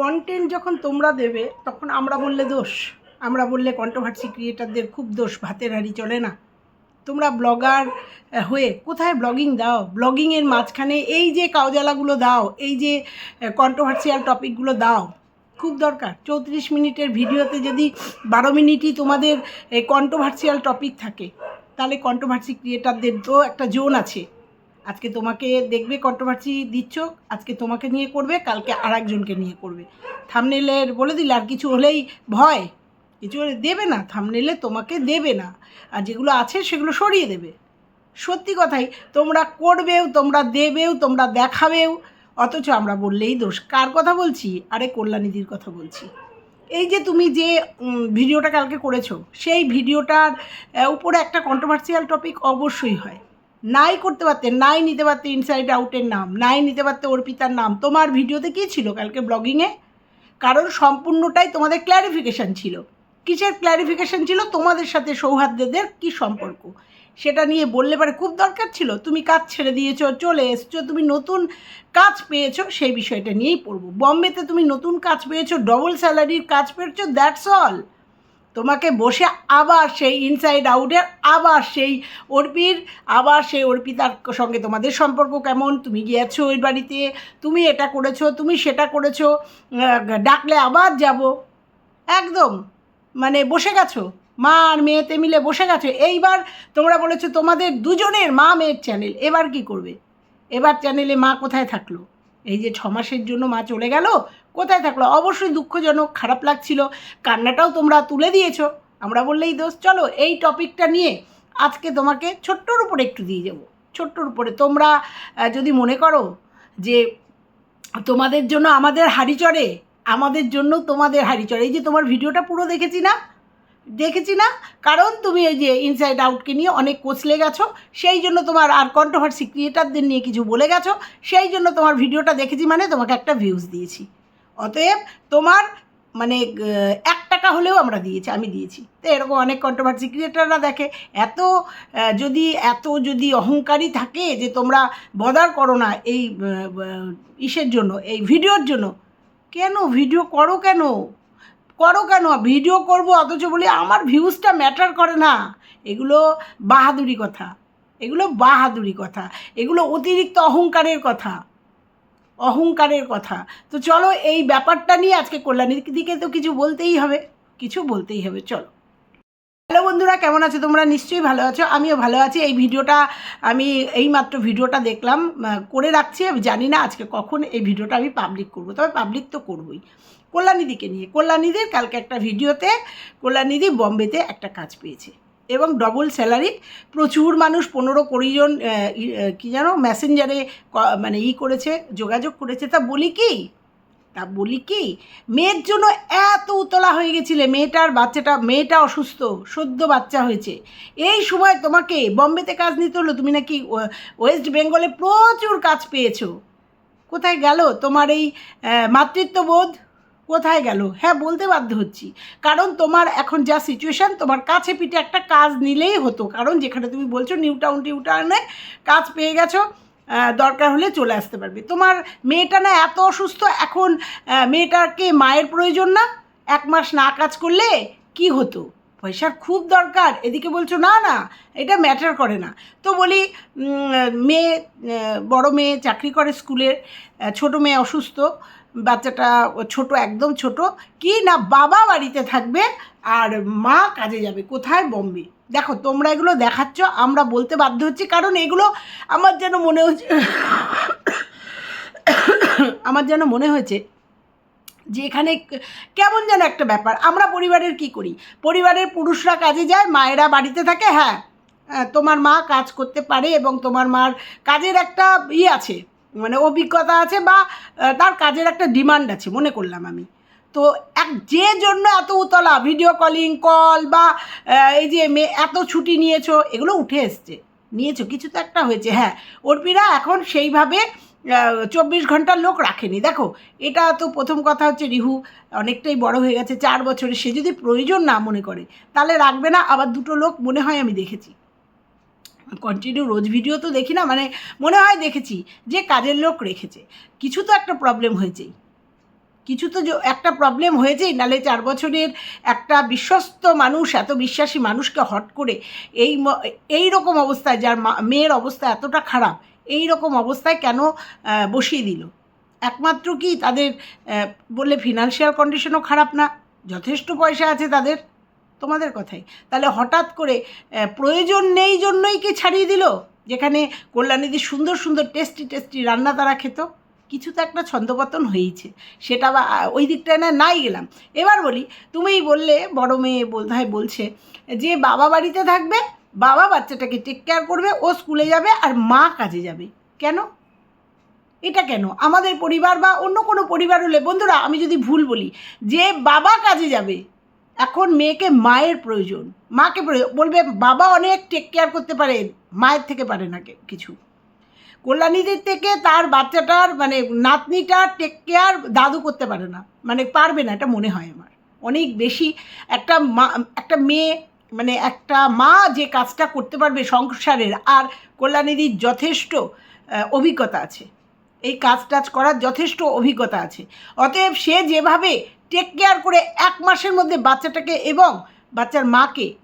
Content যখন তোমরা দেবে তখন আমরা বললে দোষ, আমরা বললে কন্ট্রোভার্সি ক্রিয়েটারদের খুব দোষ, ভাতের হাঁড়ি চলে না। তোমরা ব্লগার হয়ে কোথায় ব্লগিং দাও? ব্লগিংয়ের মাঝখানে এই যে কাউজালাগুলো দাও, এই যে কন্ট্রোভার্সিয়াল টপিকগুলো দাও, খুব দরকার। 34 মিনিটের ভিডিওতে যদি 12 মিনিটই তোমাদের কন্ট্রোভার্সিয়াল টপিক থাকে, তাহলে কন্ট্রোভার্সি ক্রিয়েটারদের তো একটা জোন আছে। আজকে তোমাকে দেখবে কন্ট্রোভার্সি দিচ্ছ, আজকে তোমাকে নিয়ে করবে, কালকে আর একজনকে নিয়ে করবে। থাম্বনেলের বলে দিলে আর কিছু হলেই ভয়, কিছু হলে দেবে না, থাম্বনেলে তোমাকে দেবে না, আর যেগুলো আছে সেগুলো সরিয়ে দেবে। সত্যি কথাই, তোমরা করবেও, তোমরা দেবেও, তোমরা দেখাবেও, অথচ আমরা বললেই দোষ। কার কথা বলছি? আরে কল্যাণীদির কথা বলছি। এই যে তুমি যে ভিডিওটা কালকে করেছো, সেই ভিডিওটার উপরে একটা কন্ট্রোভার্সিয়াল টপিক অবশ্যই হয়। নাই করতে পারতে, নাই নিতে পারতে ইনসাইড আউটের নাম, নাই নিতে পারতে অর্পিতার নাম। তোমার ভিডিওতে কী ছিল কালকে ব্লগিংয়ে? কারণ সম্পূর্ণটাই তোমাদের ক্ল্যারিফিকেশান ছিল। কিসের ক্ল্যারিফিকেশান ছিল? তোমাদের সাথে সৌহার্দ্যদের কী সম্পর্ক, সেটা নিয়ে বললে পারে খুব দরকার ছিল। তুমি কাজ ছেড়ে দিয়েছো, চলে এসছো, তুমি নতুন কাজ পেয়েছো, সেই বিষয়টা নিয়েই পড়বো। বম্বেতে তুমি নতুন কাজ পেয়েছো, ডবল স্যালারির কাজ পেয়েছো, দ্যাটস অল। তোমাকে বসে আবার সেই ইনসাইড আউটের, আবার সেই অর্পির, আবার সেই অর্পিতার সঙ্গে তোমাদের সম্পর্ক কেমন, তুমি গিয়েছো ওই বাড়িতে, তুমি এটা করেছো, তুমি সেটা করেছো, ডাকলে আবার যাব, একদম মানে বসে গেছো, মা আর মেয়েতে মিলে বসে গেছো। এইবার তোমরা বলেছো তোমাদের দুজনের মা মেয়ের চ্যানেল, এবার কি করবে? এবার চ্যানেলে মা কোথায় থাকলো? এই যে 6 মাসের জন্য মা চলে গেল, কোথায় থাকলো? অবশ্যই দুঃখজনক, খারাপ লাগছিল, কান্নাটাও তোমরা তুলে দিয়েছো, আমরা বললেই দোষ। চলো এই টপিকটা নিয়ে আজকে তোমাকে ছোট্টর উপরে একটু দিয়ে যাবো, ছোট্টর উপরে। তোমরা যদি মনে করো যে তোমাদের জন্য আমাদের হাঁড়ি চড়ে, আমাদের জন্য তোমাদের হাঁড়ি চড়ে, এই যে তোমার ভিডিওটা পুরো দেখেছি না, কারণ তুমি এই যে ইনসাইড আউটকে নিয়ে অনেক কোচলে গেছো, সেই জন্য তোমার, আর কন্ট্রোভার্সি ক্রিয়েটারদের নিয়ে কিছু বলে গেছো, সেই জন্য তোমার ভিডিওটা দেখেছি, মানে তোমাকে একটা ভিউজ দিয়েছি। অতএব তোমার মানে 1 টাকা হলেও আমরা দিয়েছি, আমি দিয়েছি। তো এরকম অনেক কন্ট্রোভার্সি ক্রিয়েটাররা দেখে। যদি অহংকারী থাকে যে তোমরা বদার করো না এই ইসের জন্য, এই ভিডিওর জন্য, কেন ভিডিও করো, কেন ভিডিও করবো, অথচ বলি আমার ভিউজটা ম্যাটার করে না। এগুলো বাহাদুরি কথা, এগুলো অতিরিক্ত অহংকারের কথা। তো চলো এই ব্যাপারটা নিয়ে আজকে কল্যাণীর দিকে তো কিছু বলতেই হবে, চলো। হ্যালো বন্ধুরা, কেমন আছো তোমরা? নিশ্চয়ই ভালো আছো, আমিও ভালো আছি। এই ভিডিওটা আমি এইমাত্র ভিডিওটা দেখলাম, করে রাখছি। আমি জানি না আজকে কখন এই ভিডিওটা আমি পাবলিক করব, তবে পাবলিক তো করবই। কল্যাণীদিকে নিয়ে, কল্যাণীদির কালকে একটা ভিডিওতে কল্যাণীদি বম্বেতে একটা কাজ পেয়েছে এবং ডবল স্যালারি। প্রচুর মানুষ, 15-20 জন কি জানো মেসেঞ্জারে মানে করেছে, যোগাযোগ করেছে। তা বলি কি মেয়ের জন্য এত উতলা হয়ে গেছিলে, মেয়েটা অসুস্থ, সদ্য বাচ্চা হয়েছে, এই সময় তোমাকে বম্বেতে কাজ নিতে হলো। তুমি নাকি ওয়েস্ট বেঙ্গলে প্রচুর কাজ পেয়েছো, কোথায় গেল তোমার এই মাতৃত্ববোধ? কোথায় গেল? হ্যাঁ, বলতে বাধ্য হচ্ছি, কারণ তোমার এখন যা সিচুয়েশান, তোমার কাছে পিঠে একটা কাজ নিলেই হতো। কারণ যেখানে তুমি বলছো নিউ টাউনে কাজ পেয়ে গেছো, দরকার হলে চলে আসতে পারবে। তোমার মেয়েটা না এত অসুস্থ, এখন মেয়েটাকে মায়ের প্রয়োজন না? 1 মাস না কাজ করলে কি হতো? পয়সার খুব দরকার, এদিকে বলছো না এটা ম্যাটার করে না। তো বলি বড় মেয়ে চাকরি করে স্কুলের, ছোট মেয়ে অসুস্থ, বাচ্চাটা ছোট, একদম ছোট, কি না বাবা বাড়িতে থাকবে আর মা কাজে যাবে। কোথায়? বম্বে। দেখো তোমরা এগুলো দেখাচ্ছ, আমরা বলতে বাধ্য হচ্ছি, কারণ এগুলো আমার যেন মনে হয়েছে যে এখানে কেমন যেন একটা ব্যাপার। আমরা পরিবারের কি করি? পরিবারের পুরুষরা কাজে যায়, মায়েরা বাড়িতে থাকে। হ্যাঁ, তোমার মা কাজ করতে পারে এবং তোমার মার কাজের একটা আছে, মানে অভিজ্ঞতা আছে, বা তার কাজের একটা ডিমান্ড আছে, মনে করলাম আমি। তো যে জন্য এত উতলা, ভিডিও কল বা এই যে এত ছুটি নিয়েছো, এগুলো উঠে এসছে, কিছু তো একটা হয়েছে। হ্যাঁ, অর্পিরা এখন সেইভাবে 24 ঘন্টার লোক রাখেনি। দেখো, এটা তো প্রথম কথা হচ্ছে, রিহু অনেকটাই বড় হয়ে গেছে, 4 বছরে, সে যদি প্রয়োজন না মনে করে তাহলে রাখবে না। আবার 2টো লোক মনে হয় আমি দেখেছি, কন্টিনিউ রোজ ভিডিও তো দেখি না, মানে মনে হয় দেখেছি যে কাজের লোক রেখেছে। কিছু তো একটা প্রবলেম হয়েছেই, কিছু তো একটা প্রবলেম হয়েছেই, নাহলে 4 বছরের একটা বিশ্বস্ত মানুষ, এত বিশ্বাসী মানুষকে হট করে এই রকম অবস্থায়, যার মেয়ের অবস্থা এতটা খারাপ, এই রকম অবস্থায় কেন বসিয়ে দিল? একমাত্র কি তাদের বললে ফিনান্সিয়াল কন্ডিশনও খারাপ না, যথেষ্ট পয়সা আছে তাদের, তোমাদের কথাই। তাহলে হঠাৎ করে প্রয়োজন নেই জন্যই কি ছাড়িয়ে দিল? যেখানে কল্যাণীদি সুন্দর সুন্দর টেস্টি রান্না তারা খেত, কিছু তো একটা ছন্দপতন হয়েছে, সেটা বা ওই দিকটায় নাই গেলাম। এবার বলি, তুমিই বললে বড় মেয়ে বলছে যে বাবা বাড়িতে থাকবে, বাবা বাচ্চাটাকে টেক কেয়ার করবে, ও স্কুলে যাবে আর মা কাজে যাবে। কেন? এটা কেন? আমাদের পরিবার বা অন্য কোনো পরিবার হলে, বন্ধুরা আমি যদি ভুল বলি, যে বাবা কাজে যাবে, এখন মেয়েকে মায়ের প্রয়োজন, মাকে বলবে বাবা অনেক টেক কেয়ার করতে পারে, মায়ের থেকে পারে না কিছু। কল্যাণীদের থেকে তার বাচ্চাটার মানে নাতনিটার টেক কেয়ার দাদু করতে পারে না, মানে পারবে না, এটা মনে হয় আমার। অনেক বেশি একটা মেয়ে মানে একটা মা যে কাজটা করতে পারবে সংসারের, আর কল্যাণীদির যথেষ্ট অভিজ্ঞতা আছে, এই কাজ করার যথেষ্ট অভিজ্ঞতা আছে। অতএব সে যেভাবে টেক কেয়ার করে 1 মাসের মধ্যে বাচ্চাটাকে এবং বাচ্চার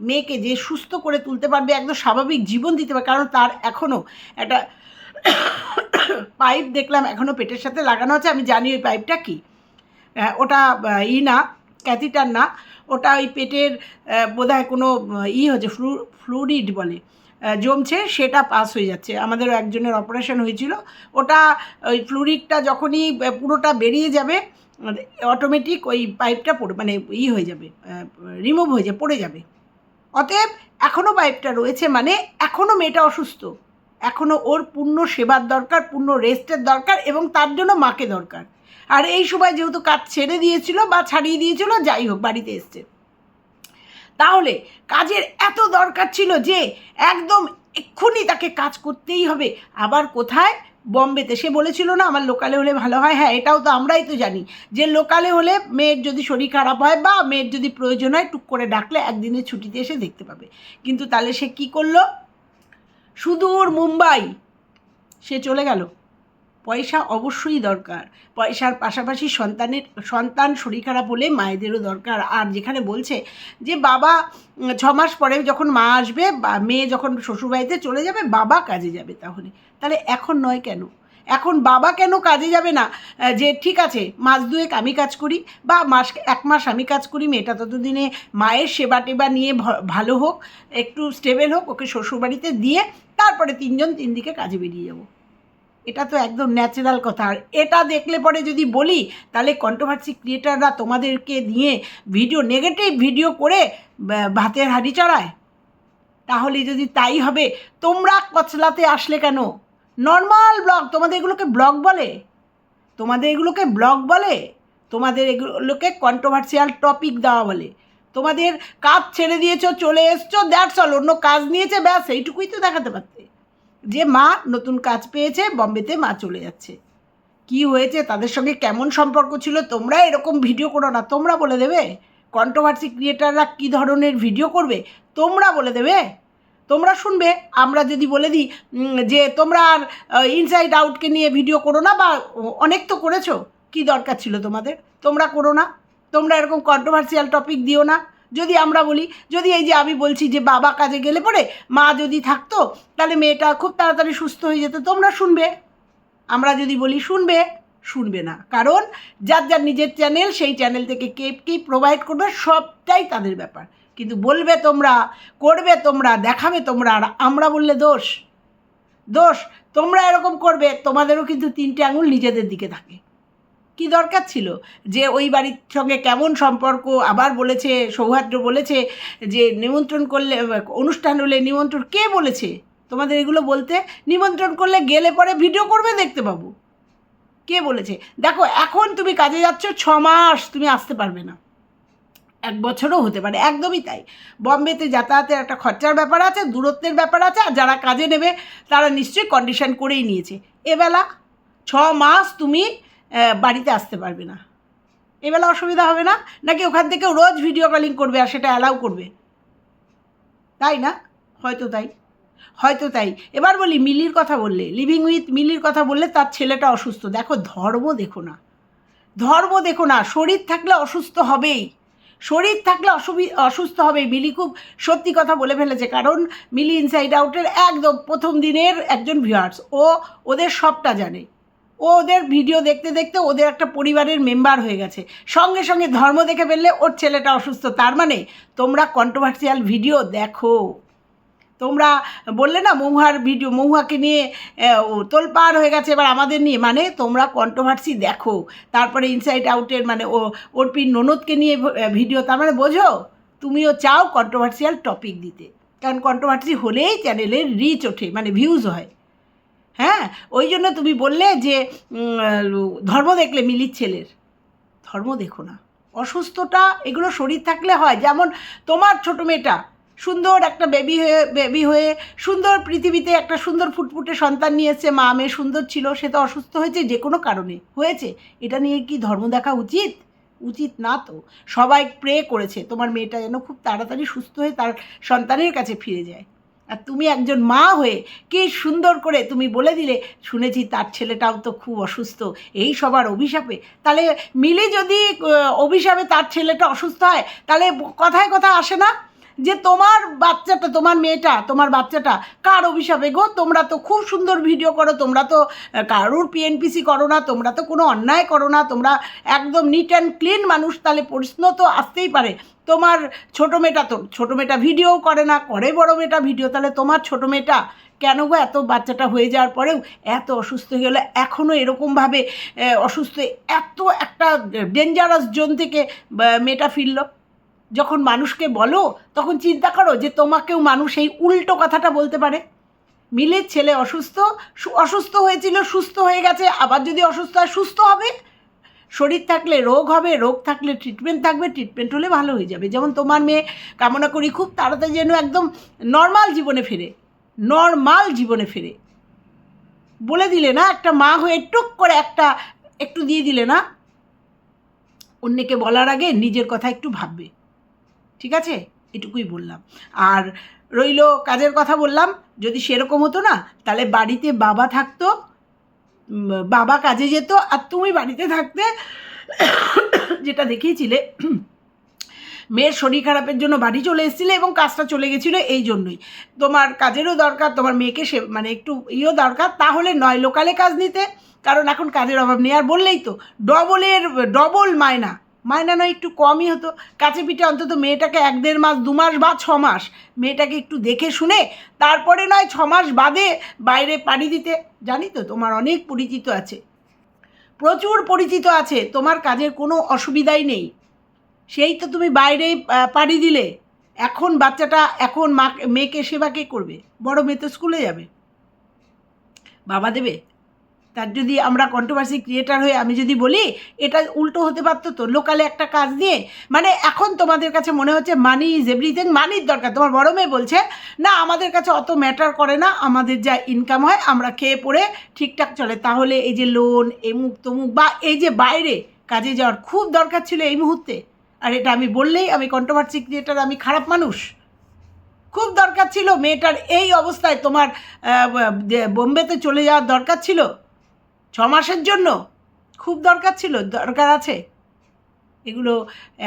মেয়েকে যে সুস্থ করে তুলতে পারবে, একদম স্বাভাবিক জীবন দিতে পারবে, কারণ তার এখনও একটা পাইপ দেখলাম এখনও পেটের সাথে লাগানো আছে, আমি জানি ওই পাইপটা কি, ওটা না ক্যাথিটার না, ওটা ওই পেটের বোধহয় কোনো হচ্ছে ফ্লুইড বলে জমছে, সেটা পাস হয়ে যাচ্ছে। আমাদেরও একজনের অপারেশন হয়েছিল, ওটা ওই ফ্লুইডটা যখনই পুরোটা বেরিয়ে যাবে অটোমেটিক ওই পাইপটা মানে হয়ে যাবে, রিমুভ হয়ে যাবে, পড়ে যাবে। অতএব এখনও পাইপটা রয়েছে, মানে এখনও মেয়েটা অসুস্থ, এখনও ওর পূর্ণ সেবার দরকার, পূর্ণ রেস্টের দরকার, এবং তার জন্য মাকে দরকার। আর এই সময় যেহেতু কাজ ছেড়ে দিয়েছিল বা ছাড়িয়ে দিয়েছিল, যাই হোক বাড়িতে এসছে, তাহলে কাজের এত দরকার ছিল যে একদম এক্ষুনি তাকে কাজ করতেই হবে। আবার কোথায়? বম্বেতে। সে বলেছিল না আমার লোকালে হলে ভালো হয়। হ্যাঁ, এটাও তো আমরাই তো জানি যে লোকালে হলে মেয়ের যদি শরীর খারাপ হয় বা মেয়ের যদি প্রয়োজন হয়, টুক করে ডাকলে একদিনের ছুটিতে এসে দেখতে পাবে। কিন্তু তাহলে সে কী করলো? সুদূর মুম্বাই সে চলে গেল। পয়সা অবশ্যই দরকার, পয়সার পাশাপাশি সন্তান শরীর খারাপ হলে মায়েদেরও দরকার। আর যেখানে বলছে যে বাবা 6 মাস পরে যখন মা আসবে বা মেয়ে যখন শ্বশুরবাড়িতে চলে যাবে, বাবা কাজে যাবে। তাহলে এখন নয় কেন? এখন বাবা কেন কাজে যাবে না? যে ঠিক আছে মাস 2 আমি কাজ করি বা 1 মাস আমি কাজ করি, মেয়েটা ততদিনে মায়ের সেবা টেবা নিয়ে ভালো হোক, একটু স্টেবল হোক, ওকে শ্বশুরবাড়িতে দিয়ে তারপরে 3 জন 3 দিকে কাজে বেরিয়ে যাবো। এটা তো একদম ন্যাচারাল কথা। আর এটা দেখলে পরে যদি বলি, তাহলে কন্ট্রোভার্সি ক্রিয়েটাররা তোমাদেরকে নিয়ে নেগেটিভ ভিডিও করে ভাতের হাঁড়ি চড়ায়। তাহলে যদি তাই হবে, তোমরা কচলাতে আসলে কেন? নর্মাল ব্লগ, তোমাদের এগুলোকে ব্লগ বলে? তোমাদের এগুলোকে কন্ট্রোভার্সিয়াল টপিক দেওয়া বলে। তোমাদের কাজ ছেড়ে দিয়েছো, চলে এসছো, দ্যাটস অল। অন্য কাজ নিয়েছে, ব্যাস এইটুকুই তো দেখাতে পারতে যে মা নতুন কাজ পেয়েছে, বম্বেতে মা চলে যাচ্ছে। কি হয়েছে, তাদের সঙ্গে কেমন সম্পর্ক ছিল, তোমরা এরকম ভিডিও করো না। তোমরা বলে দেবে কন্ট্রোভার্সি ক্রিয়েটাররা কী ধরনের ভিডিও করবে? তোমরা বলে দেবে, তোমরা শুনবে। আমরা যদি বলে দিই যে তোমরা আর ইনসাইড আউটকে নিয়ে ভিডিও করো না, বা অনেক তো করেছো, কি দরকার ছিল তোমাদের? তোমরা করো না, তোমরা এরকম কন্ট্রোভার্সিয়াল টপিক দিও না। যদি আমরা বলি, যদি এই যে আমি বলছি যে বাবা কাজে গেলে পরে মা যদি থাকতো, তাহলে মেয়েটা খুব তাড়াতাড়ি সুস্থ হয়ে যেত, তোমরা শুনবে। আমরা যদি বলি শুনবে না, কারণ যার যার নিজের চ্যানেল, সেই চ্যানেল থেকে কে প্রোভাইড করবে সবটাই তাদের ব্যাপার। কিন্তু বলবে তোমরা, করবে তোমরা, দেখাবে তোমরা, আর আমরা বললে দোষ। তোমরা এরকম করবে, তোমাদেরও কিন্তু 3টে আঙুল নিজেদের দিকে থাকে। কি দরকার ছিল যে ওই বাড়ির সঙ্গে কেমন সম্পর্ক? আবার বলেছে, সৌহার্দ্য বলেছে যে নিমন্ত্রণ করলে, অনুষ্ঠান হলে নিমন্ত্রণ, কে বলেছে তোমাদের এগুলো বলতে? নিমন্ত্রণ করলে গেলে পরে ভিডিও করবে, দেখতে পাবো। কে বলেছে? দেখো, এখন তুমি কাজে যাচ্ছ, 6 মাস তুমি আসতে পারবে না, 1 বছরও হতে পারে। একদমই তাই। বম্বেতে যাতায়াতের একটা খরচার ব্যাপার আছে, দূরত্বের ব্যাপার আছে, আর যারা কাজে নেবে তারা নিশ্চয়ই কন্ডিশন করেই নিয়েছে। এবেলা 6 মাস তুমি বাড়িতে আসতে পারবে না, এবেলা অসুবিধা হবে না? নাকি ওখান থেকেও রোজ ভিডিও কলিং করবে আর সেটা অ্যালাউ করবে? তাই না? হয়তো তাই। এবার বলি, মিলির কথা বললে, লিভিং উইথ মিলির কথা বললে, তার ছেলেটা অসুস্থ। দেখো, ধর্ম দেখো না, ধর্ম দেখো না, শরীর থাকলে অসুস্থ হবেই, শরীর থাকলে অসুস্থ হবেই। মিলি খুব সত্যি কথা বলে ফেলেছে, কারণ মিলি ইনসাইড আউটের একদম প্রথম দিনের একজন ভিউয়ার্স, ও ওদের সবটা জানে, ও ওদের ভিডিও দেখতে দেখতে ওদের একটা পরিবারের মেম্বার হয়ে গেছে। সঙ্গে সঙ্গে ধর্ম দেখে ফেললে ওর ছেলেটা অসুস্থ। তার মানে তোমরা কন্ট্রোভার্সিয়াল ভিডিও দেখো। তোমরা বললে না মহুয়ার ভিডিও, মহুয়াকে নিয়ে তোলপাড় হয়ে গেছে এবার আমাদের নিয়ে, মানে তোমরা কন্ট্রোভার্সি দেখো। তারপরে ইনসাইড আউটের মানে অর্পির ননদকে নিয়ে ভিডিও, তার মানে বোঝো তুমিও চাও কন্ট্রোভার্সিয়াল টপিক দিতে, কারণ কন্ট্রোভার্সি হলেই চ্যানেলের রিচ ওঠে, মানে ভিউজ হয়। হ্যাঁ, ওই জন্য তুমি বললে যে ধর্ম দেখলে মিলির ছেলের, ধর্ম দেখো না, অসুস্থতা এগুলো শরীর থাকলে হয়। যেমন তোমার ছোটো মেয়েটা সুন্দর একটা বেবি হয়ে সুন্দর পৃথিবীতে একটা সুন্দর ফুটফুটে সন্তান নিয়ে এসছে, মা মেয়ে সুন্দর ছিল, সে তো অসুস্থ হয়েছে, যে কোনো কারণে হয়েছে, এটা নিয়ে কি ধর্ম দেখা উচিত? উচিত না তো। সবাই প্রে করেছে তোমার মেয়েটা যেন খুব তাড়াতাড়ি সুস্থ হয়ে তার সন্তানের কাছে ফিরে যায়, আর তুমি একজন মা হয়ে কি সুন্দর করে তুমি বলে দিলে, শুনেছি তার ছেলেটাও তো খুব অসুস্থ, এই সবার অভিশাপে। তাহলে মিলে যদি অভিশাপে তার ছেলেটা অসুস্থ হয়, তাহলে কথায় কথা আসে না যে তোমার বাচ্চাটা, তোমার মেয়েটা, তোমার বাচ্চাটা কার অভিশাপে গো? তোমরা তো খুব সুন্দর ভিডিও করো, তোমরা তো কারোর পিএনপিসি করো না, তোমরা তো কোনো অন্যায় করো না, তোমরা একদম নিট অ্যান্ড ক্লিন মানুষ। তাহলে প্রশ্ন তো আসতেই পারে, তোমার ছোটো মেয়েটা তো, ছোটো মেয়েটা ভিডিও করে না, করে বড় মেয়েটা ভিডিও, তাহলে তোমার ছোটো মেয়েটা কেন গো এত বাচ্চাটা হয়ে যাওয়ার পরেও এত অসুস্থ হয়ে গেলে, এখনও এরকমভাবে অসুস্থ, এত একটা ডেঞ্জারাস জোন থেকে মেয়েটা ফিরল? যখন মানুষকে বলো তখন চিন্তা করো যে তোমাকেও মানুষ এই উল্টো কথাটা বলতে পারে। মিলের ছেলে অসুস্থ হয়েছিল, সুস্থ হয়ে গেছে, আবার যদি অসুস্থ হয় সুস্থ হবে। শরীর থাকলে রোগ হবে, রোগ থাকলে ট্রিটমেন্ট থাকবে, ট্রিটমেন্ট হলে ভালো হয়ে যাবে। যেমন তোমার মেয়ে, কামনা করি খুব তাড়াতাড়ি যেন একদম নর্মাল জীবনে ফেরে, নর্মাল জীবনে ফেরে। বলে দিলে না, একটা মা হয়ে টুক করে একটু দিয়ে দিলে না, অন্যকে বলার আগে নিজের কথা একটু ভাববে, ঠিক আছে? এটুকুই বললাম। আর রইল কাজের কথা বললাম, যদি সেরকম হতো না তাহলে বাড়িতে বাবা থাকতো, বাবা কাজে যেত আর তুমি বাড়িতে থাকতে, যেটা দেখিয়েছিলে মেয়ের শরীর খারাপের জন্য বাড়ি চলে এসেছিলে এবং কাজটা চলে গেছিলো, এই জন্যই তোমার কাজেরও দরকার, তোমার মেয়েকে সে মানে একটু দরকার, তাহলে নয় লোকালে কাজ নিতে, কারণ এখন কাজের অভাব নেই। আর বললেই তো ডবল মায়না নয়, একটু কমই হতো, কাছে পিঠে অন্তত মেয়েটাকে 1-1.5 মাস 2 মাস বা 6 মাস মেয়েটাকে একটু দেখে শুনে তারপরে নয় 6 মাস বাদে বাইরে পাড়ি দিতে। জানি তো তোমার অনেক পরিচিত আছে, প্রচুর পরিচিত আছে, তোমার কাজের কোনো অসুবিধাই নেই, সেই তো তুমি বাইরে পাড়ি দিলে। এখন বাচ্চাটা, এখন মেয়েকে সেবা কে করবে? বড় মেয়ে তো স্কুলে যাবে, বাবা দেবে। তার যদি আমরা কন্ট্রোভার্সি ক্রিয়েটার হয়ে আমি যদি বলি, এটা উল্টো হতে পারতো তো, লোকালে একটা কাজ দিয়ে। মানে এখন তোমাদের কাছে মনে হচ্ছে মানি ইজ এভরিথিং, মানির দরকার। তোমার বড় মেয়ে বলছে না আমাদের কাছে অত ম্যাটার করে না, আমাদের যা ইনকাম হয় আমরা খেয়ে পড়ে ঠিকঠাক চলে। তাহলে এই যে লোন, এমুক তমুক, বা এই যে বাইরে কাজে যাওয়ার খুব দরকার ছিল এই মুহূর্তে, আর এটা আমি বললেই আমি কন্ট্রোভার্সি ক্রিয়েটার, আমি খারাপ মানুষ? খুব দরকার ছিল মেয়েটার এই অবস্থায়, তোমার বোম্বেতে চলে যাওয়ার দরকার ছিল 6 মাসের জন্য, খুব দরকার ছিল, দরকার আছে? এগুলো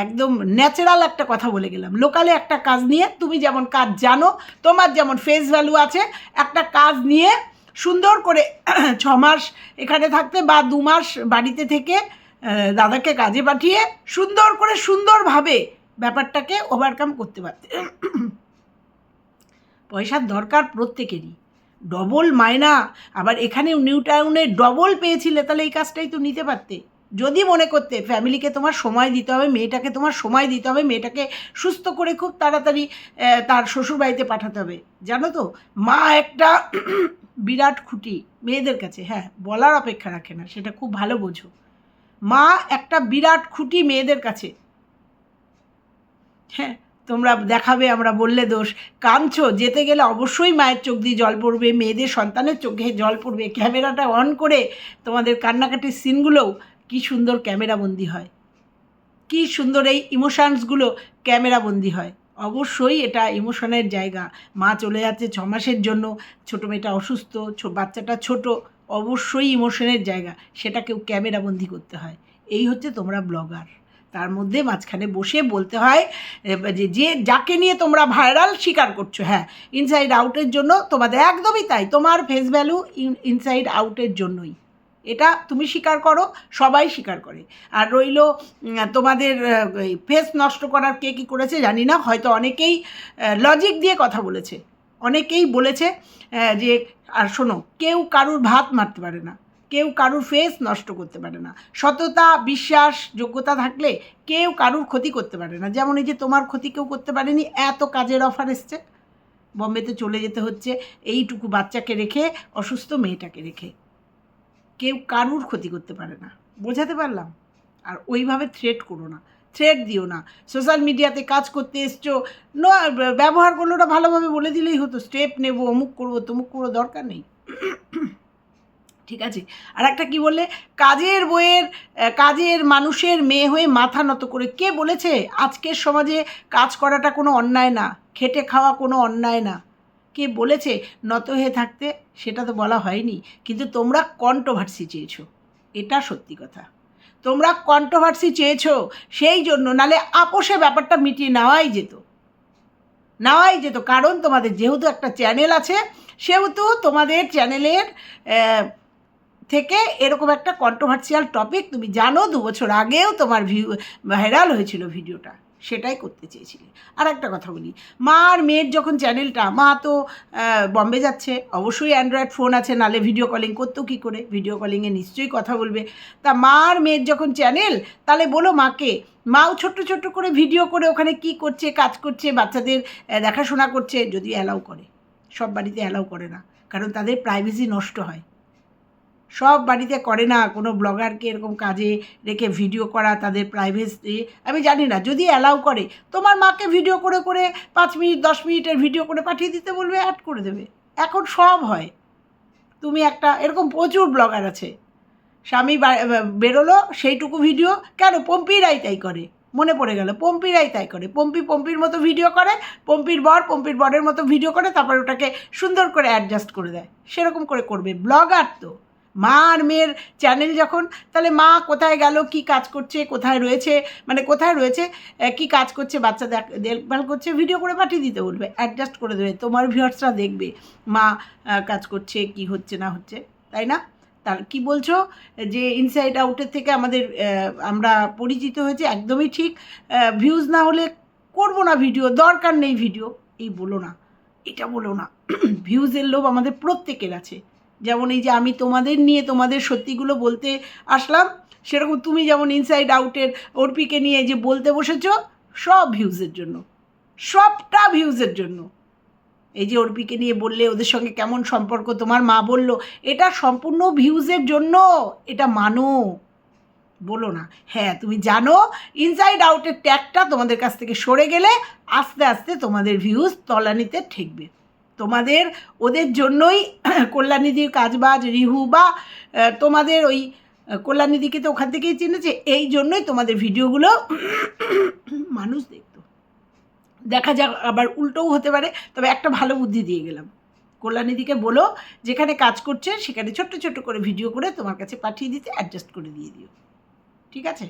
একদম ন্যাচারাল একটা কথা বলে গেলাম। লোকালে একটা কাজ নিয়ে, তুমি যেমন কাজ জানো, তোমার যেমন ফেস ভ্যালু আছে, একটা কাজ নিয়ে সুন্দর করে 6 মাস এখানে থাকতে বা 2 মাস বাড়িতে থেকে দাদাকে কাজে পাঠিয়ে সুন্দর করে সুন্দরভাবে ব্যাপারটাকে ওভারকাম করতে পারতে। পয়সার দরকার প্রত্যেকেরই, ডবল মায়না, আবার এখানে নিউ টাউনে ডবল পেয়েছিলে, তাহলে এই কাজটাই তো নিতে পারতে। যদি মনে করতে ফ্যামিলিকে তোমার সময় দিতে হবে, মেয়েটাকে তোমার সময় দিতে হবে, মেয়েটাকে সুস্থ করে খুব তাড়াতাড়ি তার শ্বশুরবাড়িতে পাঠাতে হবে। জানো তো মা একটা বিরাট খুঁটি মেয়েদের কাছে, হ্যাঁ বলার অপেক্ষা রাখে না, সেটা খুব ভালো বোঝো। মা একটা বিরাট খুঁটি মেয়েদের কাছে। হ্যাঁ, তোমরা দেখাবে আমরা বললে দোষ, কাঁদছো, যেতে গেলে অবশ্যই মায়ের চোখ দিয়ে জল পড়বে, মেয়েদের সন্তানের চোখে জল পড়বে। ক্যামেরাটা অন করে তোমাদের কান্নাকাটির সিনগুলোও কী সুন্দর ক্যামেরাবন্দি হয়, কী সুন্দর এই ইমোশনসগুলো ক্যামেরাবন্দি হয়। অবশ্যই এটা ইমোশনের জায়গা। মা চলে যাচ্ছে 6 মাসের জন্য, ছোটো মেয়েটা অসুস্থ, বাচ্চাটা ছোট, অবশ্যই ইমোশনের জায়গা, সেটাকেও ক্যামেরাবন্দি করতে হয়। এই হচ্ছে তোমরা ব্লগার। তার মধ্যে মাঝখানে বসে বলতে হয় যে যাকে নিয়ে তোমরা ভাইরাল স্বীকার করছো, হ্যাঁ ইনসাইড আউটের জন্য তোমাদের একদমই তাই, তোমার ফেস ভ্যালু ইনসাইড আউটের জন্যই, এটা তুমি স্বীকার করো, সবাই স্বীকার করে। আর রইল তোমাদের ফেস নষ্ট করার কে কী করেছে জানি না, হয়তো অনেকেই লজিক দিয়ে কথা বলেছে, অনেকেই বলেছে যে আর শোনো, কেউ কারুর ভাত মারতে পারে না, কেউ কারুর ফেস নষ্ট করতে পারে না, সততা বিশ্বাস যোগ্যতা থাকলে কেউ কারুর ক্ষতি করতে পারে না। যেমন এই যে তোমার ক্ষতি কেউ করতে পারেনি, এত কাজের অফার এসছে, বম্বেতে চলে যেতে হচ্ছে এইটুকু বাচ্চাকে রেখে, অসুস্থ মেয়েটাকে রেখে, কেউ কারুর ক্ষতি করতে পারে না। বোঝাতে পারলাম? আর ওইভাবে থ্রেট করো না, থ্রেট দিও না। সোশ্যাল মিডিয়াতে কাজ করতে এসছো, ব্যবহার করলে ওটা ভালোভাবে বলে দিলেই হতো, স্টেপ নেবো, অমুক করবো তমুক করবো, দরকার নেই। ঠিক আছে? আর একটা কী বললে, কাজের বইয়ের কাজের মানুষের মেয়ে হয়ে মাথা নত করে, কে বলেছে আজকের সমাজে কাজ করাটা কোনো অন্যায় না, খেটে খাওয়া কোনো অন্যায় না? কে বলেছে নত হয়ে থাকতে? সেটা তো বলা হয়নি, কিন্তু তোমরা কন্ট্রোভার্সি চেয়েছো, এটা সত্যি কথা। তোমরা কন্ট্রোভার্সি চেয়েছো সেই জন্য, নালে আপোষে ব্যাপারটা মিটিয়ে নেওয়াই যেত। কারণ তোমাদের যেহেতু একটা চ্যানেল আছে, সেহেতু তোমাদের চ্যানেলের থেকে এরকম একটা কন্ট্রোভার্সিয়াল টপিক, তুমি জানো 2 বছর আগেও তোমার ভাইরাল হয়েছিল ভিডিওটা, সেটাই করতে চেয়েছিলে। আর একটা কথা বলি, মা আর মেয়ের যখন চ্যানেলটা, মা তো বম্বে যাচ্ছে, অবশ্যই অ্যান্ড্রয়েড ফোন আছে, নালে ভিডিও কলিং করতো কী করে, ভিডিও কলিংয়ে নিশ্চয়ই কথা বলবে। তা মা আর মেয়ের যখন চ্যানেল, তাহলে বলো মাকে, মাও ছোট্ট ছোট্ট করে ভিডিও করে ওখানে কি করছে, কাজ করছে, বাচ্চাদের দেখাশোনা করছে, যদি অ্যালাউ করে। সব বাড়িতে অ্যালাউ করে না, কারণ তাদের প্রাইভেসি নষ্ট হয়। সব বাড়িতে করে না কোনো ব্লগারকে এরকম কাজে রেখে ভিডিও করা, তাদের প্রাইভেসি। আমি জানি না, যদি অ্যালাউ করে, তোমার মাকে ভিডিও করে করে 5 মিনিট 10 মিনিটের ভিডিও করে পাঠিয়ে দিতে বলবে, অ্যাড করে দেবে। এখন সব হয়। তুমি একটা, এরকম প্রচুর ব্লগার আছে, স্বামী বেরোলো সেইটুকু ভিডিও, কেন পম্পিরাই তাই করে, মনে পড়ে গেল, পম্পিরাই তাই করে, পম্পির মতো ভিডিও করে, পম্পির বরের মতো ভিডিও করে, তারপর ওটাকে সুন্দর করে অ্যাডজাস্ট করে দেয়। সেরকম করে করবে ব্লগার তো। মা আর মেয়ের চ্যানেল যখন, তাহলে মা কোথায় গেল, কি কাজ করছে, কোথায় রয়েছে, কি কাজ করছে, বাচ্চা দেখভাল করছে, ভিডিও করে পাঠিয়ে দিতে বলবে, অ্যাডজাস্ট করে দেবে। তোমার ভিউয়ার্সরা দেখবে মা কাজ করছে, কি হচ্ছে না হচ্ছে, তাই না? তার কি বলছো যে ইনসাইড আউটের থেকে আমরা পরিচিত হয়েছে, একদমই ঠিক। ভিউজ না হলে করবো না ভিডিও, দরকার নেই ভিডিও, এই বলো না, এটা বলো না। ভিউজের লোভ আমাদের প্রত্যেকের আছে। যেমন এই যে আমি তোমাদের নিয়ে তোমাদের সত্যিগুলো বলতে আসলাম, সেরকম তুমি যেমন ইনসাইড আউটের অর্পিকে নিয়ে যে বলতে বসেছো, সব ভিউজের জন্য, সবটা ভিউজের জন্য। এই যে অর্পিকে নিয়ে বললে, ওদের সঙ্গে কেমন সম্পর্ক, তোমার মা বলল, এটা সম্পূর্ণ ভিউজের জন্য, এটা মানো, বলো না। হ্যাঁ তুমি জানো ইনসাইড আউটের ট্যাগটা তোমাদের কাছ থেকে সরে গেলে আস্তে আস্তে তোমাদের ভিউজ তলানিতে ঠেকবে। তোমাদের ওদের জন্যই কল্যাণীদির কাজবাজ, রিহু বা তোমাদের ওই কল্যাণীদিকে তো ওখান থেকেই চিনেছে, এই জন্যই তোমাদের ভিডিওগুলো মানুষ দেখতো। দেখা যাক আবার উল্টোও হতে পারে, তবে একটা ভালো বুদ্ধি দিয়ে গেলাম, কল্যাণীদিকে বলো যেখানে কাজ করছে সেখানে ছোট্ট ছোট্ট করে ভিডিও করে তোমার কাছে পাঠিয়ে দিতে, অ্যাডজাস্ট করে দিয়ে দিও, ঠিক আছে?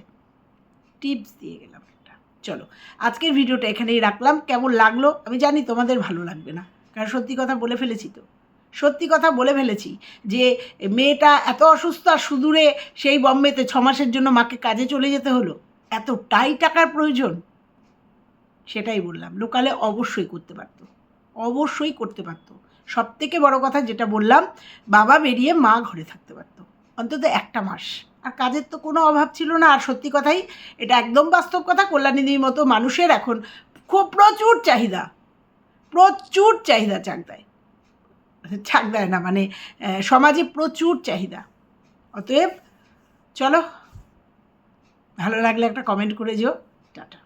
টিপস দিয়ে গেলাম একটা। চলো আজকের ভিডিওটা এখানেই রাখলাম। কেমন লাগলো আমি জানি তোমাদের ভালো লাগবে না, কারণ সত্যি কথা বলে ফেলেছি যে মেয়েটা এত অসুস্থ, আর সুদূরে সেই বম্বেতে 6 মাসের জন্য মাকে কাজে চলে যেতে হলো, এতটাই টাকার প্রয়োজন, সেটাই বললাম। লোকালে অবশ্যই করতে পারতো। সবথেকে বড় কথা যেটা বললাম, বাবা বেরিয়ে মা ঘরে থাকতে পারতো অন্তত 1 মাস, আর কাজের তো কোনো অভাব ছিল না। আর সত্যি কথাই, এটা একদম বাস্তব কথা, কল্যাণীদির মতো মানুষের এখন প্রচুর চাহিদা চাকদায় না, মানে সমাজে প্রচুর চাহিদা। অতএব চলো, ভালো লাগলে একটা কমেন্ট করে যেও। টাটা।